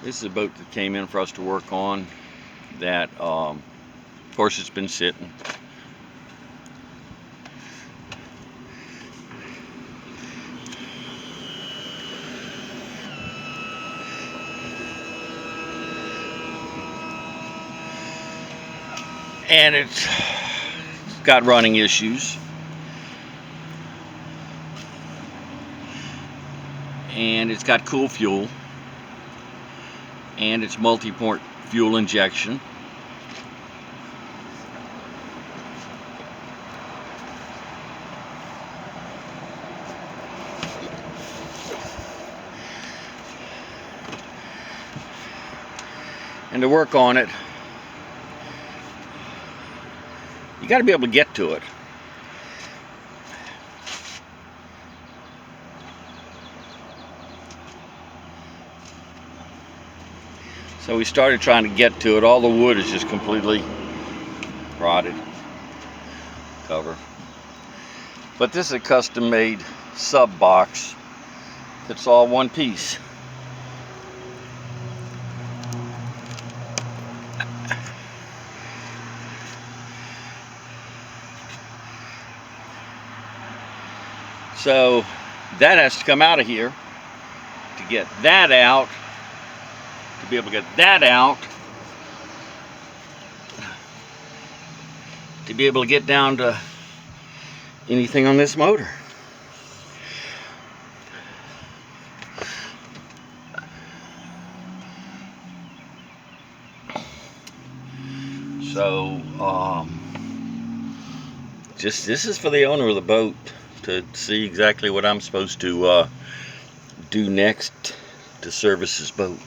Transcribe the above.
This is a boat that came in for us to work on that, of course, it's been sitting. And it's got running issues. And it's got cool fuel. And it's multi-port fuel injection. And to work on it, you got to be able to get to it. So we started trying to get to it. All the wood is just completely rotted cover. But this is a custom made sub box that's all one piece. So that has to come out of here to get that out, to be able to get that out, to be able to get down to anything on this motor. So this is for the owner of the boat to see exactly what I'm supposed to do next to service his boat.